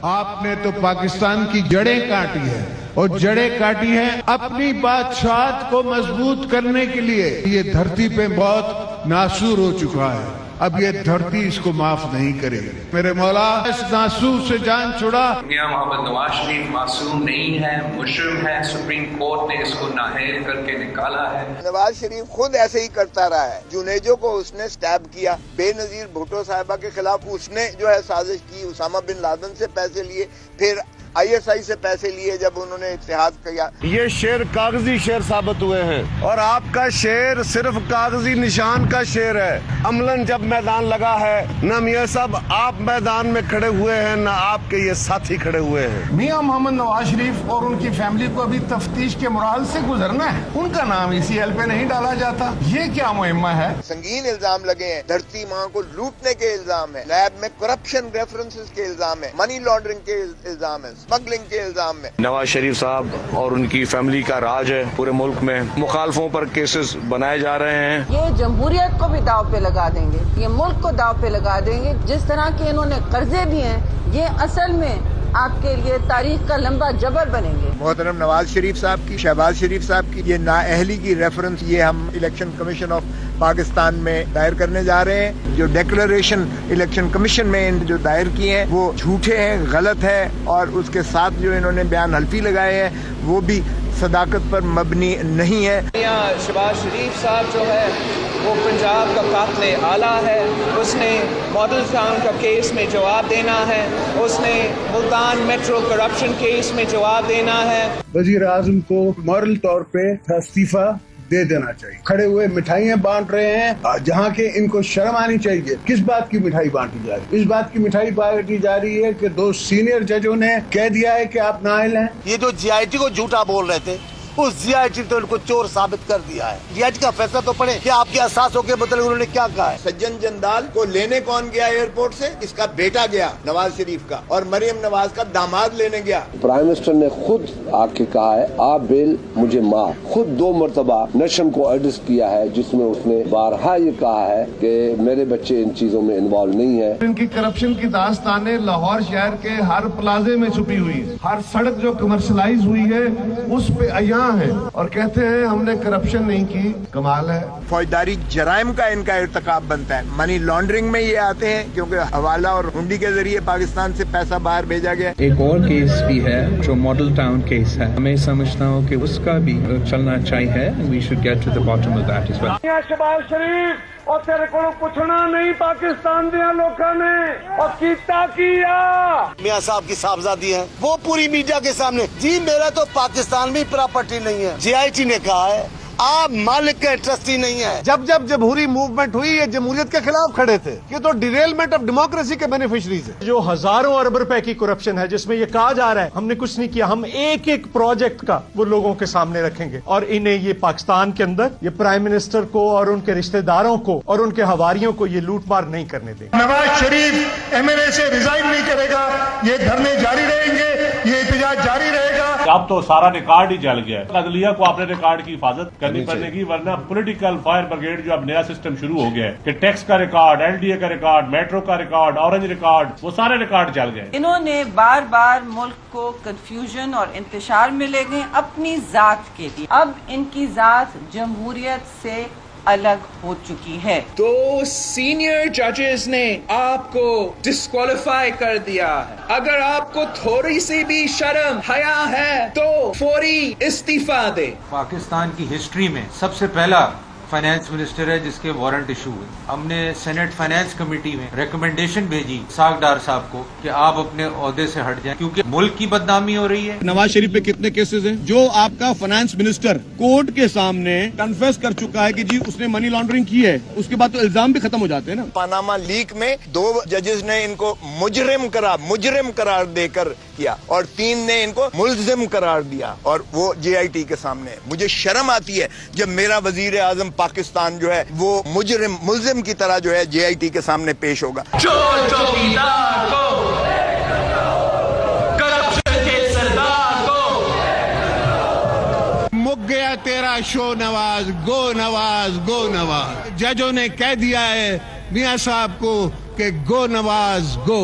آپ نے تو پاکستان کی جڑیں کاٹی ہے اور جڑیں کاٹی ہیں اپنی بادشاہت کو مضبوط کرنے کے لیے. یہ دھرتی پہ بہت ناسور ہو چکا ہے. اب یہ دھرتی اس کو معاف نہیں کرے گی. میرے مولا اس ناسور سے جان چھڑا. میاں محمد نواز شریف معصوم نہیں ہے، مجرم ہے. سپریم کورٹ نے اس کو نااہل کر کے نکالا ہے. نواز شریف خود ایسے ہی کرتا رہا ہے. جنیجو کو اس نے سٹیب کیا، بے نظیر بھٹو صاحبہ کے خلاف اس نے جو ہے سازش کی، اسامہ بن لادن سے پیسے لیے، پھر ISI سے پیسے لیے جب انہوں نے اتحاد کیا. یہ شعر کاغذی شعر ثابت ہوئے ہیں اور آپ کا شعر صرف کاغذی نشان کا شعر ہے. عملاً جب میدان لگا ہے نہ میاں صاحب آپ میدان میں کھڑے ہوئے ہیں نہ آپ کے یہ ساتھی کھڑے ہوئے ہیں. میاں محمد نواز شریف اور ان کی فیملی کو ابھی تفتیش کے مراحل سے گزرنا ہے. ان کا نام ECL پہ نہیں ڈالا جاتا. یہ کیا مہمہ ہے؟ سنگین الزام لگے ہیں. دھرتی ماں کو لوٹنے کے الزام ہے، لیب میں کرپشن ریفرنسز کے الزام ہے، منی لانڈرنگ کے الزام ہے، اسمگلنگ کے الزام میں. نواز شریف صاحب اور ان کی فیملی کا راج ہے پورے ملک میں. مخالفوں پر کیسز بنائے جا رہے ہیں. یہ جمہوریت کو بھی داؤ پہ لگا دیں گے، یہ ملک کو داؤ پہ لگا دیں گے. جس طرح کے انہوں نے قرضے دیے ہیں یہ اصل میں آپ کے لیے تاریخ کا لمبا جبر بنیں گے. محترم نواز شریف صاحب کی، شہباز شریف صاحب کی یہ نااہلی کی ریفرنس یہ ہم الیکشن کمیشن آف پاکستان میں دائر کرنے جا رہے ہیں. جو ڈیکلریشن الیکشن کمیشن میں جو دائر کیے ہیں وہ جھوٹے ہیں، غلط ہے، اور اس کے ساتھ جو انہوں نے بیان حلفی لگائے ہیں وہ بھی صداقت پر مبنی نہیں ہے. شہباز شریف صاحب جو ہے وہ پنجاب کا قاتل اعلیٰ ہے. اس نے ماڈل ٹاؤن کا کیس میں جواب دینا ہے، اس نے ملتان میٹرو کرپشن کیس میں جواب دینا ہے. وزیر اعظم کو مورل طور پہ استعفیٰ دے دینا چاہیے. کھڑے ہوئے مٹھائیاں بانٹ رہے ہیں جہاں کہ ان کو شرم آنی چاہیے. کس بات کی مٹھائی بانٹی جا رہی ہے؟ اس بات کی مٹھائی بانٹی جا رہی ہے کہ 2 سینئر ججوں نے کہہ دیا ہے کہ آپ نااہل ہیں. یہ جو GIT کو جھوٹا بول رہے تھے اس GIT تو ان کو چور ثابت کر دیا ہے. GIT کا فیصلہ تو پڑھیں کہ آپ کے احساسوں کے متعلق انہوں نے کیا کہا ہے. سجن جندال کو لینے کون گیا ایئرپورٹ سے؟ اس کا بیٹا گیا نواز شریف کا، اور مریم نواز کا داماد لینے گیا. پرائم منسٹر نے خود آ کے کہا ہے آپ بیل مجھے معاف. خود 2 مرتبہ نیشن کو ایڈریس کیا ہے جس میں اس نے بارہا یہ کہا ہے کہ میرے بچے ان چیزوں میں انوالو نہیں ہے. ان کی کرپشن کی داستانیں لاہور شہر کے ہر پلازے میں چھپی ہوئی ہے. ہر سڑک جو کمرشلائز ہوئی ہے اس پہ ہے اور کہتے ہیں ہم نے کرپشن نہیں کی. کمال ہے. فوجداری جرائم کا ان کا ارتکاب بنتا ہے. منی لانڈرنگ میں یہ آتے ہیں کیونکہ حوالہ اور ہنڈی کے ذریعے پاکستان سے پیسہ باہر بھیجا گیا. ایک اور کیس بھی ہے جو ماڈل ٹاؤن کیس ہے. میں سمجھتا ہوں کہ اس کا بھی چلنا چاہیے. We should get to the bottom of that as well. Shahbaz شریف اور تیرے کو پوچھنا نہیں پاکستان دیا لوگوں نے اور کیتا کیا. میاں صاحب کی صاحبزادی ہیں وہ پوری میڈیا کے سامنے جی میرا تو پاکستان میں پراپرٹی نہیں ہے. GIT نے کہا ہے آپ مالک کا ٹرسٹی نہیں ہے. جب جمہوری موومنٹ ہوئی یہ جمہوریت کے خلاف کھڑے تھے. یہ تو ڈیریلمنٹ آف ڈیموکریسی کے بینیفیشریز ہیں. جو ہزاروں ارب روپے کی کرپشن ہے جس میں یہ کہا جا رہا ہے ہم نے کچھ نہیں کیا، ہم ایک ایک پروجیکٹ کا وہ لوگوں کے سامنے رکھیں گے اور انہیں یہ پاکستان کے اندر یہ پرائم منسٹر کو اور ان کے رشتہ داروں کو اور ان کے حواریوں کو یہ لوٹ مار نہیں کرنے دیں گے. نواز شریف MLA سے ریزائن نہیں کرے گا. یہ دھرنے جاری رہیں گے، یہ احتجاج جاری رہے گا. اب تو سارا ریکارڈ ہی جل گیا ہے. عدلیہ کو اپنے ریکارڈ کی حفاظت کرنی پڑے گی ورنہ پولیٹیکل فائر بریگیڈ جو اب نیا سسٹم شروع ہو گیا ہے کہ ٹیکس کا ریکارڈ، LDA کا ریکارڈ، میٹرو کا ریکارڈ، اورنج ریکارڈ، وہ سارے ریکارڈ جل گئے. انہوں نے بار بار ملک کو کنفیوژن اور انتشار میں لے گئے اپنی ذات کے لیے. اب ان کی ذات جمہوریت سے الگ ہو چکی ہے. تو سینئر ججز نے آپ کو ڈسکوالیفائی کر دیا ہے. اگر آپ کو تھوڑی سی بھی شرم حیا ہے تو فوری استعفیٰ دے. پاکستان کی ہسٹری میں سب سے پہلا فائنانس منسٹر ہے جس کے وارنٹ ایشو ہوئے. ہم نے سینٹ فائنانس کمیٹی میں ریکمنڈیشن بھیجی اسحاق ڈار صاحب کو کہ آپ اپنے عہدے سے ہٹ جائیں کیونکہ ملک کی بدنامی ہو رہی ہے. نواز شریف پہ کتنے کیسز ہیں جو آپ کا فائنانس منسٹر کورٹ کے سامنے کنفیس کر چکا ہے کہ جی اس نے منی لانڈرنگ کی ہے. اس کے بعد تو الزام بھی ختم ہو جاتے ہیں نا. پاناما لیک میں 2 ججز نے ان کو مجرم قرار دے کر کیا اور 3 نے ان کو ملزم قرار دیا اور وہ GIT کے سامنے. مجھے شرم آتی ہے جب میرا وزیر اعظم پاکستان جو ہے وہ ملزم کی طرح جو ہے GIT کے سامنے پیش ہوگا. چوکیدار کو، کرپشن کے سردار کو. مک گیا تیرا شو نواز، گو نواز گو نواز. ججوں نے کہہ دیا ہے میاں صاحب کو کہ گو نواز گو.